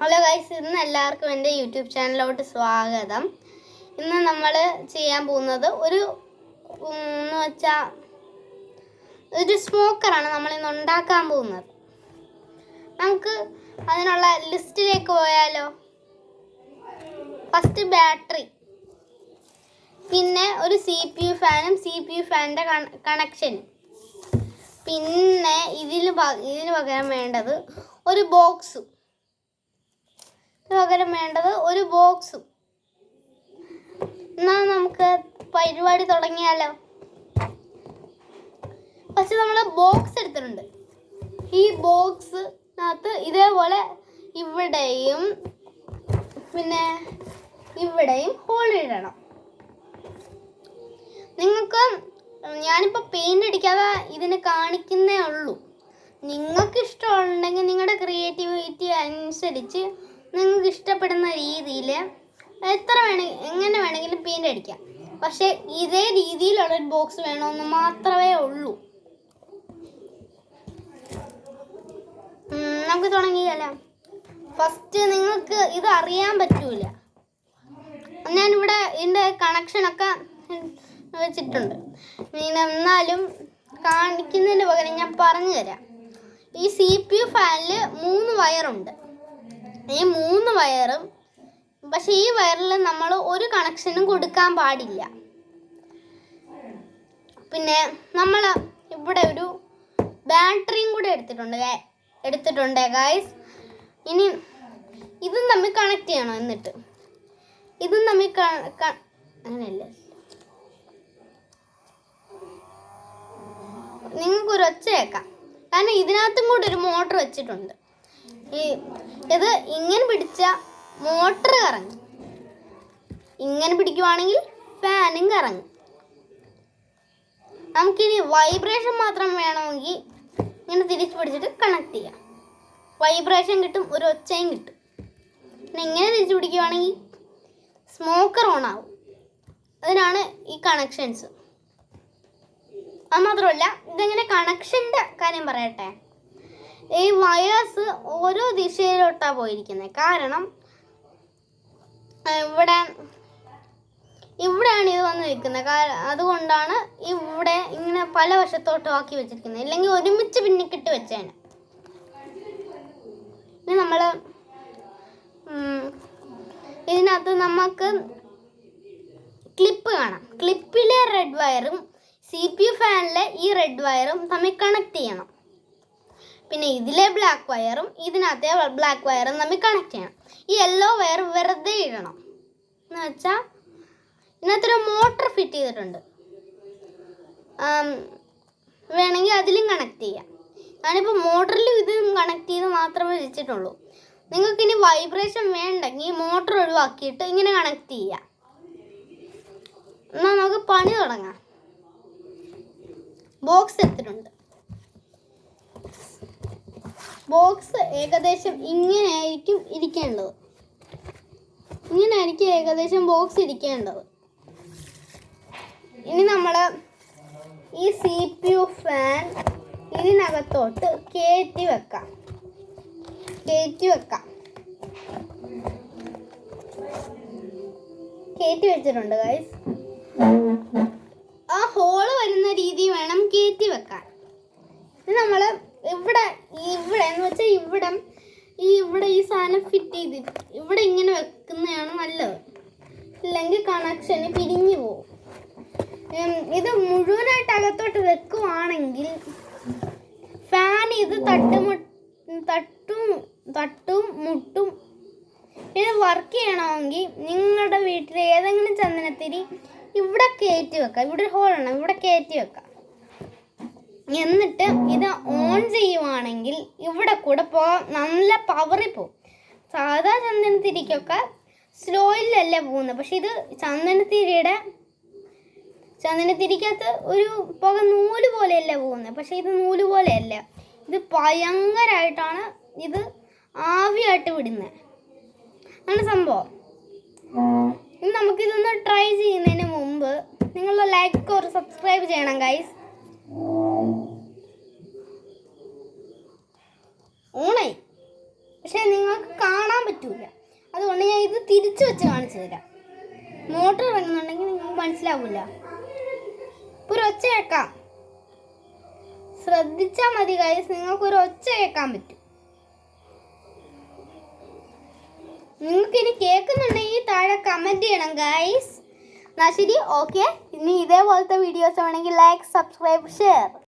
Hello guys, ഇന്ന് എല്ലാവർക്കും എൻ്റെ യൂട്യൂബ് ചാനലിലോട്ട് സ്വാഗതം. ഇന്ന് നമ്മൾ ചെയ്യാൻ പോകുന്നത് ഒരു സ്മോക്കറാണ് നമ്മളിന്ന് ഉണ്ടാക്കാൻ പോകുന്നത്. നമുക്ക് അതിനുള്ള ലിസ്റ്റിലേക്ക് പോയാലോ. ഫസ്റ്റ് ബാറ്ററി, പിന്നെ ഒരു CPU ഫാനും CPU ഫാനിൻ്റെ കണക്ഷനും, പിന്നെ ഇതിന് പകരം വേണ്ടത് ഒരു ബോക്സും. എന്നാൽ നമുക്ക് പരിപാടി തുടങ്ങിയാലോ. ഫസ്റ്റ് നമ്മൾ ബോക്സ് എടുത്തിട്ടുണ്ട്. ഈ ബോക്സിനകത്ത് ഇതേപോലെ ഇവിടെയും പിന്നെ ഇവിടെയും ഹോൾ ഇടണം. നിങ്ങൾക്ക് ഞാനിപ്പോൾ പെയിൻ്റ് അടിക്കാതെ ഇതിന് കാണിക്കുന്നേ ഉള്ളൂ. നിങ്ങൾക്ക് ഇഷ്ടമുണ്ടെങ്കിൽ നിങ്ങളുടെ ക്രിയേറ്റിവിറ്റി അനുസരിച്ച് നിങ്ങൾക്ക് ഇഷ്ടപ്പെടുന്ന രീതിയിൽ എങ്ങനെ വേണമെങ്കിലും പെയിൻ്റ് അടിക്കാം. പക്ഷേ ഇതേ രീതിയിലുള്ളൊരു ബോക്സ് വേണമെന്ന് മാത്രമേ ഉള്ളൂ. നമുക്ക് തുടങ്ങിയല്ല. ഫസ്റ്റ് നിങ്ങൾക്ക് ഇത് അറിയാൻ പറ്റൂല. ഞാനിവിടെ ഇതിൻ്റെ കണക്ഷനൊക്കെ വെച്ചിട്ടുണ്ട്. എന്നാലും കാണിക്കുന്നതിന് പകരം ഞാൻ പറഞ്ഞു തരാം. ഈ CPU ഫാനിൽ 3 വയറുണ്ട്. ഈ 3 വയറും, പക്ഷേ ഈ വയറിൽ നമ്മൾ ഒരു കണക്ഷനും കൊടുക്കാൻ പാടില്ല. പിന്നെ നമ്മൾ ഇവിടെ ഒരു ബാറ്ററിയും കൂടെ എടുത്തിട്ടുണ്ട് ഗൈസ്. ഇനി ഇതും തമ്മിൽ കണക്ട് ചെയ്യണം. എന്നിട്ട് ഇതും തമ്മിൽ അങ്ങനെയല്ലേ, നിങ്ങൾക്കൊരു ഒച്ച കേൾക്കാം. കാരണം ഇതിനകത്തും കൂടെ ഒരു മോട്ടർ വെച്ചിട്ടുണ്ട്. ഇത് ഇങ്ങനെ പിടിച്ചാൽ മോട്ടർ കറങ്ങും, ഇങ്ങനെ പിടിക്കുവാണെങ്കിൽ ഫാനും കറങ്ങും. നമുക്കിനി വൈബ്രേഷൻ മാത്രം വേണമെങ്കിൽ ഇങ്ങനെ തിരിച്ച് പിടിച്ചിട്ട് കണക്ട് ചെയ്യാം. വൈബ്രേഷൻ കിട്ടും, ഒരു ഒച്ചയും കിട്ടും. പിന്നെ ഇങ്ങനെ തിരിച്ച് പിടിക്കുവാണെങ്കിൽ സ്മോക്കർ ഓൺ ആവും. അതിനാണ് ഈ കണക്ഷൻസ്. അത് മാത്രമല്ല, ഇതെങ്ങനെ കണക്ഷൻ്റെ കാര്യം പറയട്ടെ. ഈ വയേഴ്സ് ഓരോ ദിശയിലോട്ടാണ് പോയിരിക്കുന്നത്. കാരണം ഇവിടെയാണ് ഇത് വന്ന് നിൽക്കുന്നത്. അതുകൊണ്ടാണ് ഇവിടെ ഇങ്ങനെ പല വശത്തോട്ടും ആക്കി വെച്ചിരിക്കുന്നത്. ഇല്ലെങ്കിൽ ഒരുമിച്ച് പിന്നിക്കിട്ട് വെച്ചേനെ. ഇനി നമ്മൾ ഇതിനകത്ത് നമുക്ക് ക്ലിപ്പ് കാണാം. ക്ലിപ്പിലെ റെഡ് വയറും CPU ഫാനിലെ ഈ റെഡ് വയറും തമ്മിൽ കണക്ട് ചെയ്യണം. പിന്നെ ഇതിലെ ബ്ലാക്ക് വയറും ഇതിനകത്തെ ബ്ലാക്ക് വയറും തമ്മിൽ കണക്ട് ചെയ്യണം. ഈ യെല്ലോ വയർ വെറുതെ ഇടണം. എന്ന് വെച്ചാൽ ഇതിനകത്തൊരു മോട്ടർ ഫിറ്റ് ചെയ്തിട്ടുണ്ട്. വേണമെങ്കിൽ അതിലും കണക്ട് ചെയ്യാം. ഞാനിപ്പോൾ മോട്ടറിലും ഇതും കണക്ട് ചെയ്ത് മാത്രമേ വെച്ചിട്ടുള്ളൂ. നിങ്ങൾക്കിനി വൈബ്രേഷൻ വേണ്ടെങ്കിൽ ഈ മോട്ടർ ഒഴിവാക്കിയിട്ട് ഇങ്ങനെ കണക്ട് ചെയ്യാം. എന്നാൽ നമുക്ക് പണി തുടങ്ങാം. ബോക്സ് എടുത്തിട്ടുണ്ട്. ബോക്സ് ഏകദേശം ഇങ്ങനെയായിരിക്കും ഇരിക്കേണ്ടത്. ഇങ്ങനെയായിരിക്കും ഏകദേശം ബോക്സ് ഇരിക്കേണ്ടത്. ഇനി നമ്മൾ ഈ CPU ഫാൻ ഇതിനകത്തോട്ട് കയറ്റി വെക്കാം. കയറ്റി വെച്ചിട്ടുണ്ട് ഗൈസ്. ആ ഹോള് വരുന്ന രീതി വേണം കയറ്റി വെക്കാൻ. ഇത് നമ്മൾ ഇവിടെ എന്ന് വെച്ചാൽ ഇവിടെ ഈ സാധനം ഫിറ്റ് ചെയ്തിട്ട് ഇവിടെ ഇങ്ങനെ വെക്കുന്നതാണ് നല്ലത്. ഇല്ലെങ്കിൽ കണക്ഷന് പിരിഞ്ഞു പോകും. ഇത് മുഴുവനായിട്ട് അകത്തോട്ട് വെക്കുവാണെങ്കിൽ ഫാൻ ഇത് തട്ടും മുട്ടും. ഇത് വർക്ക് ചെയ്യണമെങ്കിൽ നിങ്ങളുടെ വീട്ടിൽ ഏതെങ്കിലും ചന്ദനത്തിരി ഇവിടെ കയറ്റി വെക്കാം. ഇവിടെ ഹോളാണ്, ഇവിടെ കയറ്റി വെക്കാം. എന്നിട്ട് ഇത് ഓൺ ചെയ്യുവാണെങ്കിൽ ഇവിടെ കൂടെ നല്ല പവറിൽ പോകും. സാധാ ചന്ദനത്തിരിക്കൊക്കെ സ്ലോയിലല്ല പോകുന്നത്. പക്ഷെ ഇത് ചന്ദനത്തിരിക്കകത്ത് ഒരു പുക നൂല് പോലെയല്ല പോകുന്നത്. പക്ഷെ ഇത് നൂല് പോലെയല്ല, ഇത് ഭയങ്കരമായിട്ടാണ് ഇത് ആവിയായിട്ട് വിടുന്നത്. അങ്ങനെ സംഭവം. ഇനി നമുക്കിതൊന്ന് ട്രൈ ചെയ്യുന്നതിന് മുമ്പ് നിങ്ങൾ ലൈക്ക് ഒരു സബ്സ്ക്രൈബ് ചെയ്യണം ഗൈസ്. ഓണായി, പക്ഷെ നിങ്ങൾക്ക് കാണാൻ പറ്റൂല. അതുകൊണ്ട് ഞാൻ ഇത് തിരിച്ചു വെച്ച് കാണിച്ചു തരാം. മോട്ടർ ഇറങ്ങുന്നുണ്ടെങ്കിൽ നിങ്ങൾക്ക് മനസ്സിലാവില്ല. ഇപ്പോൾ ഒരു ഒച്ച കേൾക്കാം, ശ്രദ്ധിച്ചാൽ മതി ഗൈസ്. നിങ്ങൾക്കൊരു ഒച്ച കേൾക്കാൻ പറ്റും. നിങ്ങൾക്ക് ഇനി കേൾക്കുന്നുണ്ടെങ്കിൽ താഴെ കമൻറ്റ് ചെയ്യണം ഗൈസ്. എന്നാൽ ശരി, ഓക്കെ. ഇനി ഇതേപോലത്തെ വീഡിയോസ് വേണമെങ്കിൽ ലൈക്ക്, സബ്സ്ക്രൈബ്, ഷെയർ.